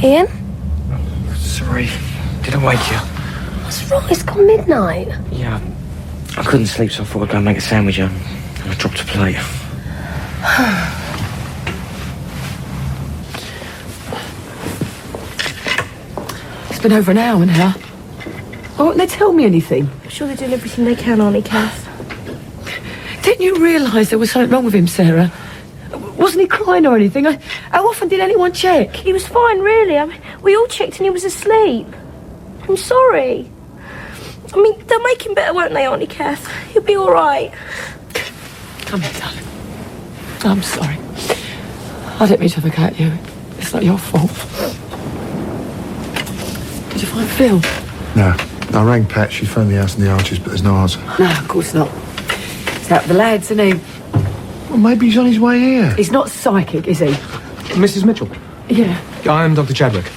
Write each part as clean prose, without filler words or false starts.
Ian? Sorry. Did I wake you? What's wrong? It's gone midnight. Yeah. I couldn't sleep, so I thought I'd go and make a sandwich and I dropped a plate. It's been over an hour now. Why won't they tell me anything? I'm sure they're doing everything they can, aren't they, Kath? Didn't you realise there was something wrong with him, Sarah? Wasn't he crying or anything? How often did anyone check? He was fine, really. I mean, we all checked and he was asleep. I'm sorry. I mean, they'll make him better, won't they, Auntie Kath? He'll be all right. Come here, darling. I'm sorry. I didn't mean to forget you. It's not your fault. Did you find Phil? No. I rang Pat. She phoned the house and the Archers, but there's no answer. No, of course not. It's out with the lads, isn't he? Well, maybe he's on his way here. He's not psychic, is he? Mrs. Mitchell. Yeah. I'm Dr. Chadwick.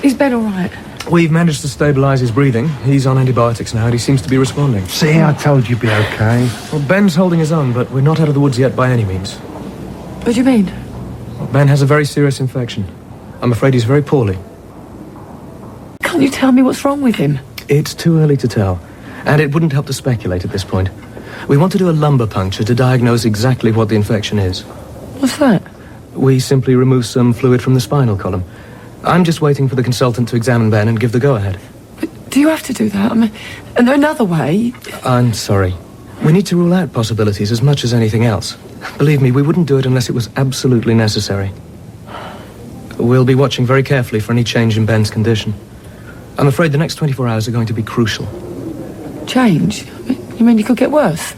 Is Ben all right? We've managed to stabilise his breathing. He's on antibiotics now and he seems to be responding. See, I told you he'd be okay. Well, Ben's holding his own, but we're not out of the woods yet by any means. What do you mean? Well, Ben has a very serious infection. I'm afraid he's very poorly. Can't you tell me what's wrong with him? It's too early to tell, and it wouldn't help to speculate at this point. We want to do a lumbar puncture to diagnose exactly what the infection is. What's that? We simply remove some fluid from the spinal column. I'm just waiting for the consultant to examine Ben and give the go-ahead. But do you have to do that? I mean, and another way? I'm sorry. We need to rule out possibilities as much as anything else. Believe me, we wouldn't do it unless it was absolutely necessary. We'll be watching very carefully for any change in Ben's condition. I'm afraid the next 24 hours are going to be crucial. Change? You mean you could get worse?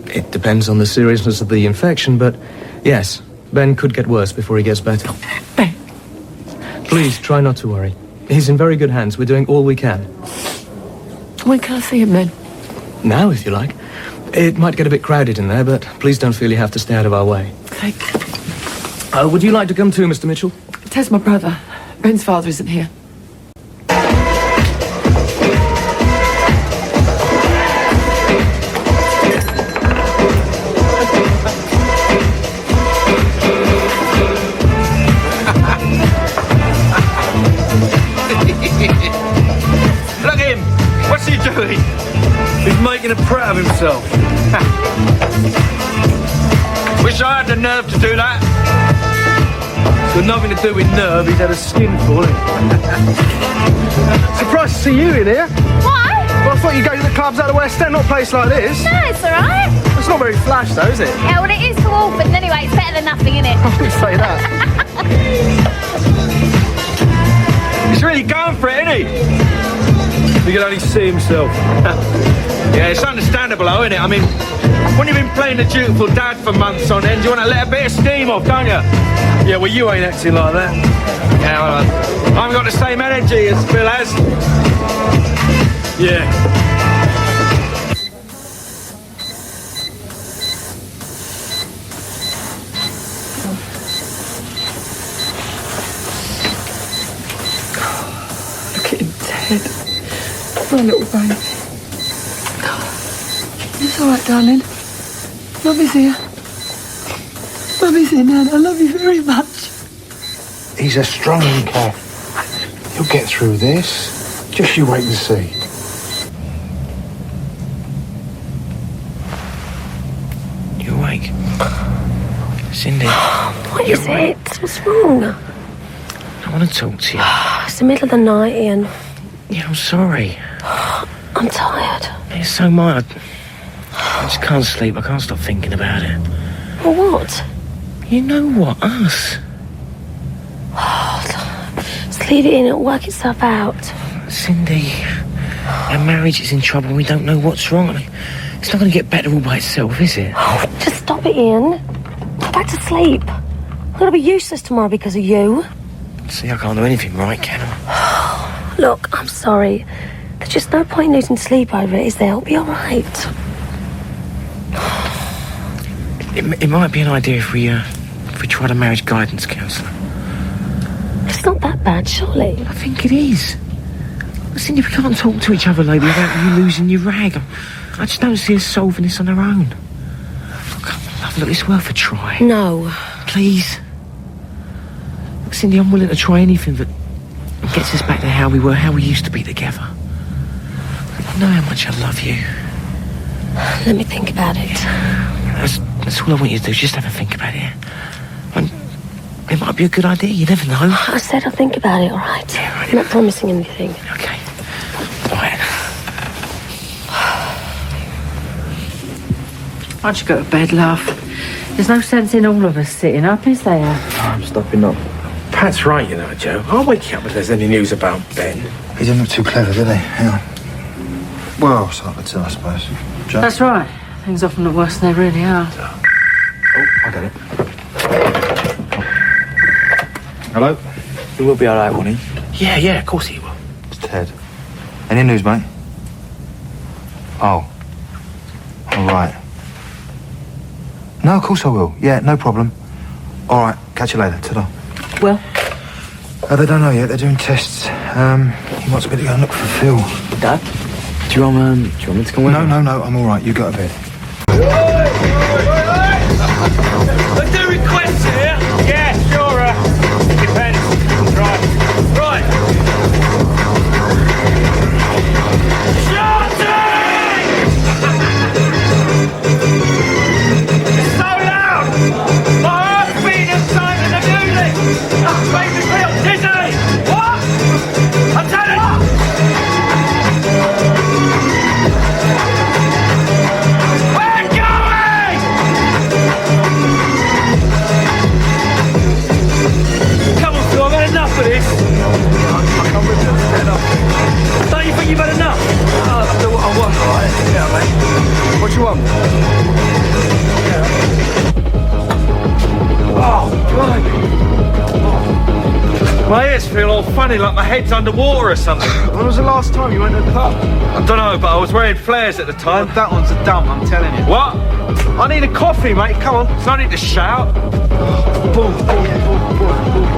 It depends on the seriousness of the infection, but yes, Ben could get worse before he gets better. Ben? Please, try not to worry. He's in very good hands. We're doing all we can. When can I see him then? Now, if you like. It might get a bit crowded in there, but please don't feel you have to stay out of our way. Okay. Would you like to come too, Mr. Mitchell? Ted's my brother. Ben's father isn't here. Look at him! What's he doing? He's making a prat of himself. Wish I had the nerve to do that. It's got nothing to do with nerve, he's had a skinful. Surprised to see you in here. Why? Well, I thought you'd go to the clubs out of the West End, not a place like this. No, it's all right. It's not very flash, though, is it? Yeah, well, it is for orphans anyway. It's better than nothing, innit? I wouldn't say that. He's really going for it, isn't he? He can only see himself. Yeah, it's understandable, though, isn't it? I mean, when you've been playing the dutiful dad for months on end, you want to let a bit of steam off, don't you? Yeah, well, you ain't acting like that. Yeah, well, I haven't got the same energy as Phil has. Yeah. Look at him, Ted. My little baby. It's all right, darling. Mummy's here. Mummy's here, Nan. I love you very much. He's a strong one, Kath. He'll get through this. Just you wait and see. You awake? Cindy? What is it? What's wrong? I want to talk to you. It's the middle of the night, Ian. Yeah, I'm sorry. I'm tired. It's so mad. I just can't sleep. I can't stop thinking about it. Well, what? You know what? Us. Just leave it in. It'll work itself out. Cindy, our marriage is in trouble and we don't know what's wrong. I mean, it's not going to get better all by itself, is it? Just stop it, Ian. Go back to sleep. I'm going to be useless tomorrow because of you. See, I can't do anything right, can I? Look, I'm sorry. There's just no point losing sleep over it, is there? It'll be all right. It might be an idea if we tried a marriage guidance counsellor. It's not that bad, surely. I think it is. Cindy, we can't talk to each other lately without you losing your rag. I just don't see us solving this on our own. Look, love, look, it's worth a try. No. Please. Look, Cindy, I'm willing to try anything, but It gets us back to how we were, how we used to be together. You know how much I love you. Let me think about it. That's all I want you to do, just have a think about it. And it might be a good idea, you never know. I said I'll think about it, all right? Yeah, right. I'm not promising anything. Okay. All right. Why don't you go to bed, love? There's no sense in all of us sitting up, is there? I'm stopping up. Pat's right, you know, Joe. I'll wake you up if there's any news about Ben. He didn't look too clever, did he? Yeah. Well, so I could tell, I suppose. Joe? That's right. Things often look worse than they really are. Oh, I got it. Hello? He will be all right, won't he? Yeah, of course he will. It's Ted. Any news, mate? Oh. All right. No, of course I will. Yeah, no problem. All right, catch you later. Ta-da. Well, They don't know yet. They're doing tests. He wants me to go and look for Phil. Dad? Do you want me to come with you? No, I'm all right. You go to bed. Let's do requests here. Yeah, sure. Depends. Right. Shouting! It's so loud! My heart's beating time in the music! That's making me feel dizzy! What? I'm telling you! We're going! Come on, Phil, I've had enough of this. I can't rip it stand up. Don't you think you've had enough? I'll do what I want, all right? Yeah, mate. What do you want? Oh, blimey. My ears feel all funny, like my head's underwater or something. When was the last time you went to the pub? I don't know, but I was wearing flares at the time. That one's a dump, I'm telling you. What? I need a coffee, mate. Come on. There's no need to shout. Boom, boom, boom, boom, boom.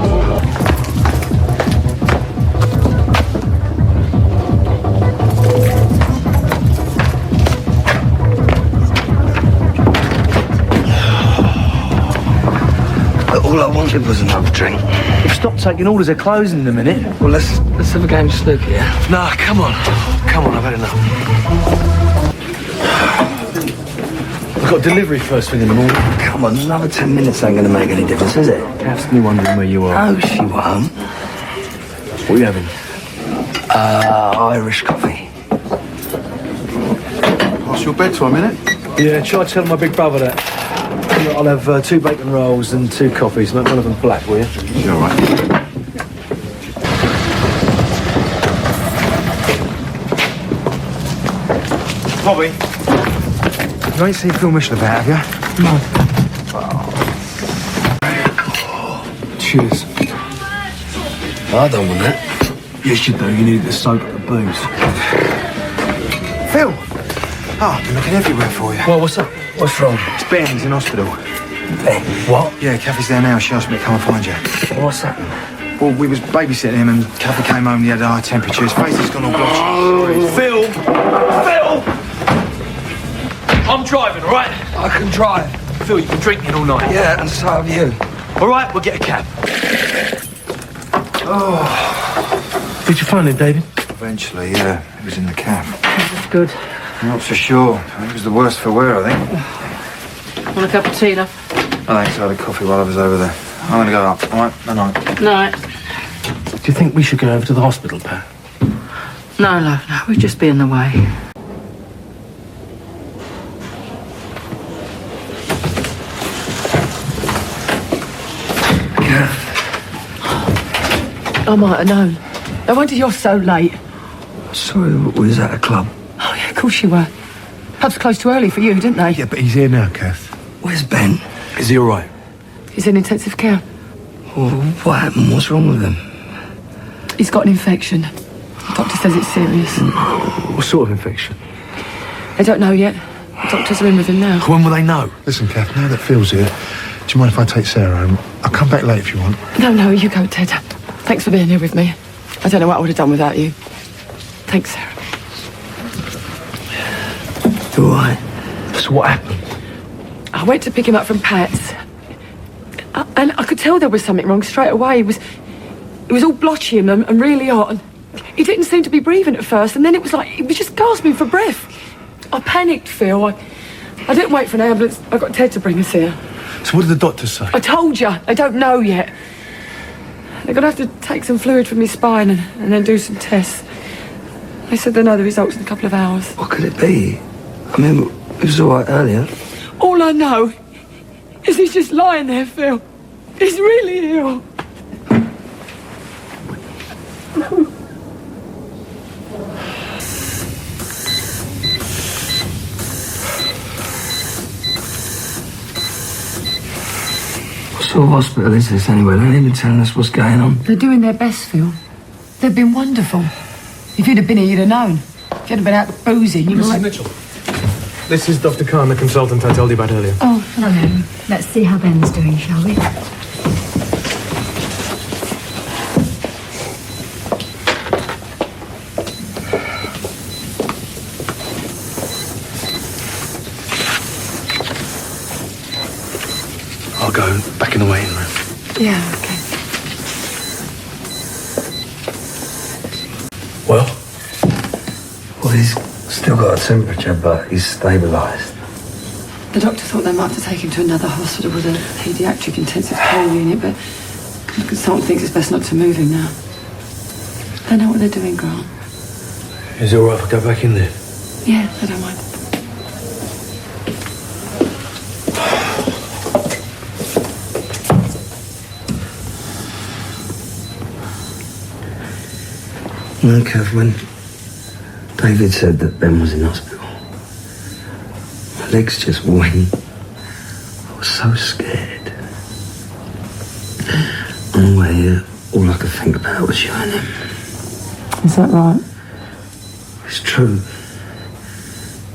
All I wanted was another drink. We've stopped taking orders, they're closing in a minute. Well, let's have a game of snooker, yeah? Nah, come on, I've had enough. We've got delivery first thing in the morning. Come on, another 10 minutes ain't gonna make any difference, is it? Kath's me wondering where you are. No, she won't. What are you having? Irish coffee. Past your bedtime, innit? Yeah, try telling my big brother that. I'll have 2 bacon rolls and 2 coffees, make one of them black, will you? You all right? Bobby. You ain't seen Phil Michelin about, have you? No. Cheers. I don't want that. Yes, you do. You need to soak up the booze. Phil! Oh, I've been looking everywhere for you. Well, what's up? What's wrong? It's Ben, he's in hospital. Ben, what? Yeah, Kathy's there now. She asked me to come and find you. What's happened? Well, we was babysitting him and Kathy came home and he had a high temperature. His face has gone all blotchy. Phil! I'm driving, all right? I can drive. Phil, you've been drinking all night. Yeah, and so have you. All right, we'll get a cab. Did you find him, David? Eventually, yeah. He was in the cab. That's good. I'm not so sure. It was the worst for wear, I think. Want a cup of tea, love? I think I had a coffee while I was over there. I'm going to go up, all right? Night. No. Do you think we should go over to the hospital, Pat? No, love, no. We'd just be in the way. I might have known. No wonder you're so late. Sorry, we was at a club. Oh, yeah, of course you were. Pubs closed too early for you, didn't they? Yeah, but he's here now, Kath. Where's Ben? Is he all right? He's in intensive care. Well, what happened? What's wrong with him? He's got an infection. The doctor says it's serious. What sort of infection? They don't know yet. The doctors are in with him now. When will they know? Listen, Kath, now that Phil's here, do you mind if I take Sarah home? I'll come back late if you want. No, you go, Ted. Thanks for being here with me. I don't know what I would have done without you. Thanks, Sarah. You all right? So what happened? I went to pick him up from Pat's. And I could tell there was something wrong straight away. It was all blotchy and really hot, and he didn't seem to be breathing at first, and then it was like he was just gasping for breath. I panicked, Phil. I didn't wait for an ambulance. I got Ted to bring us here. So what did the doctors say? I told you, they don't know yet. They're going to have to take some fluid from his spine and then do some tests. They said they'll know the results in a couple of hours. What could it be? I mean, it was all right earlier. All I know is he's just lying there, Phil. He's really ill. What sort of hospital is this anyway? They ain't even telling us what's going on. They're doing their best, Phil. They've been wonderful. If you'd have been here, you'd have known. If you'd have been out boozing, you'd have... Mrs. Mitchell. This is Dr. Khan, the consultant I told you about earlier. Oh, hello. Let's see how Ben's doing, shall we? I'll go back in the waiting room. Yeah, okay. Well? Well, he's still got a temperature, but he's stabilised. The doctor thought they might have to take him to another hospital with a paediatric intensive care unit, but the consultant thinks it's best not to move him now. They know what they're doing, Grant. Is it all right if I go back in there? Yeah, they don't mind. No, Kev, when David said that Ben was in hospital, my legs just went. I was so scared. On the way here, all I could think about was you and him. Is that right? It's true.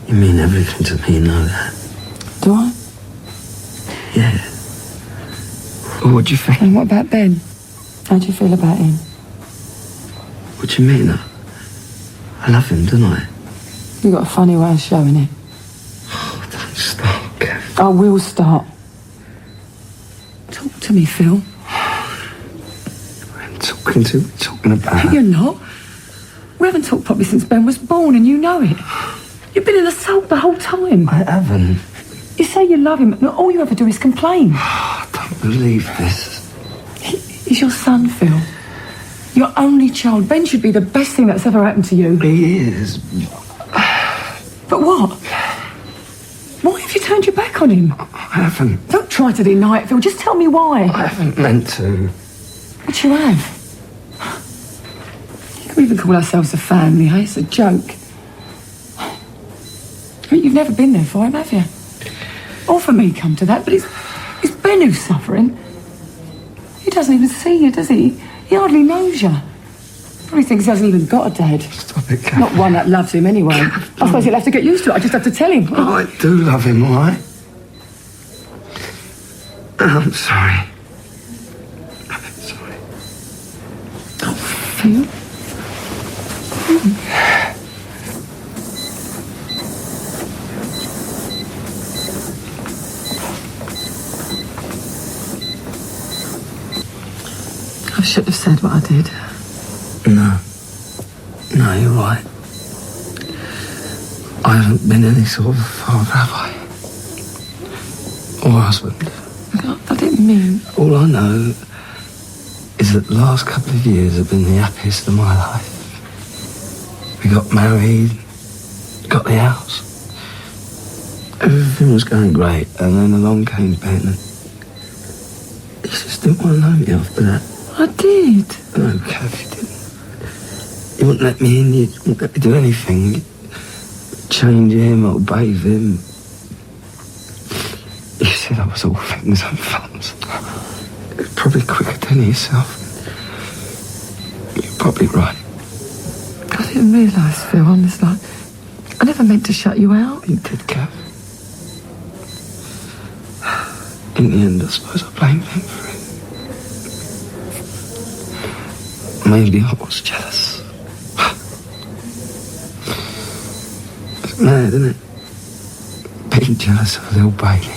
You mean everything to me, you know that. Do I? Yeah. Well, what do you think? And what about Ben? How do you feel about him? What do you mean? I love him, don't I? You've got a funny way of showing it. Oh, don't start, Kev. I will start. Talk to me, Phil. I'm talking about. You're not. We haven't talked properly since Ben was born, and you know it. You've been in the sulk the whole time. I haven't. You say you love him, and all you ever do is complain. I don't believe this. He's your son, Phil. Your only child. Ben should be the best thing that's ever happened to you. He is. But what? Why have you turned your back on him? I haven't. Don't try to deny it, Phil. Just tell me why. I haven't meant to. But you have. You can even call ourselves a family, eh? It's a joke. I mean, you've never been there for him, have you? Or for me, come to that, but it's Ben who's suffering. He doesn't even see you, does he? He hardly knows you. Probably thinks he hasn't even got a dad. Stop it, Kath. Not one that loves him anyway. I suppose he'll have to get used to it. I just have to tell him. Oh, I do love him, all right? I'm sorry. I'm sorry. Phil? I should have said what I did. No, you're right. I haven't been any sort of father, have I? Or husband. I didn't mean... All I know is that the last couple of years have been the happiest of my life. We got married, got the house. Everything was going great, and then along came Ben, and he just didn't want to know me after that. I did. No, Kev, you didn't. You wouldn't let me in, you wouldn't let me do anything. You'd change him or bathe him. You said I was all things and funs. It's probably quicker than yourself. You're probably right. I didn't realise, Phil, honestly. I never meant to shut you out. You did, Kev. In the end, I suppose I blamed him for it. Maybe I was jealous. It's mad, isn't it? Being jealous of a little baby.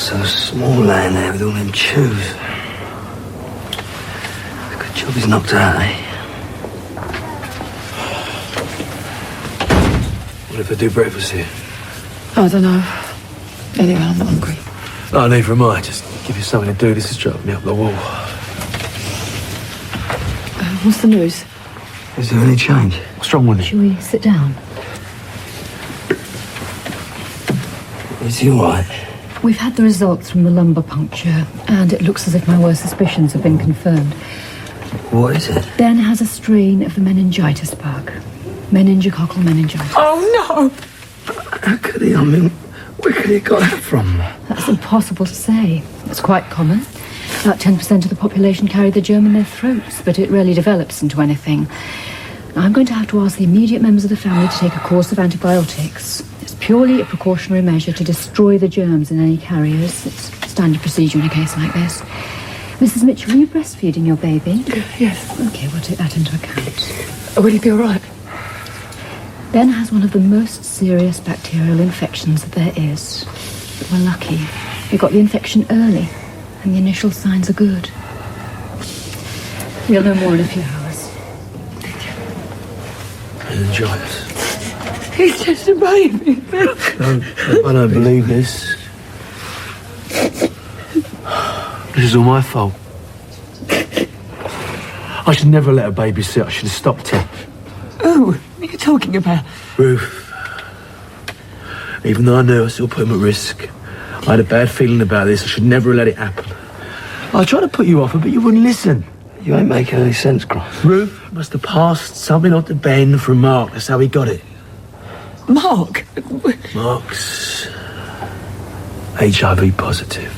so small laying there with all them chews. It's a good job he's knocked out, eh? What if I do breakfast here? I don't know. Anyway, I'm not hungry. Oh, neither am I. Just give you something to do. This is driving me up the wall. What's the news? Is there any change? What's wrong with him? Shall we sit down? Is he all right? We've had the results from the lumbar puncture, and it looks as if my worst suspicions have been confirmed. What is it? Ben has a strain of the meningitis bug. Meningococcal meningitis. Oh, no! How could he? I mean, where could he got that from? That's impossible to say. It's quite common. About 10% of the population carry the germ in their throats, but it rarely develops into anything. I'm going to have to ask the immediate members of the family to take a course of antibiotics. It's purely a precautionary measure to destroy the germs in any carriers. It's standard procedure in a case like this. Mrs. Mitchell, are you breastfeeding your baby? Yes. Okay, we'll take that into account. Will he be all right? Ben has one of the most serious bacterial infections that there is. But we're lucky. We got the infection early, and the initial signs are good. We'll know more in a few hours. Meningitis. He's just a baby. I don't believe this. This is all my fault. I should never let her babysit. I should have stopped her. Oh, what are you talking about? Ruth. Even though I knew I still put him at risk, I had a bad feeling about this. I should never have let it happen. I tried to put you off her, but you wouldn't listen. You ain't making any sense, Cross. Ruth must have passed something on to Ben from Mark. That's how he got it. Mark? Mark's HIV positive.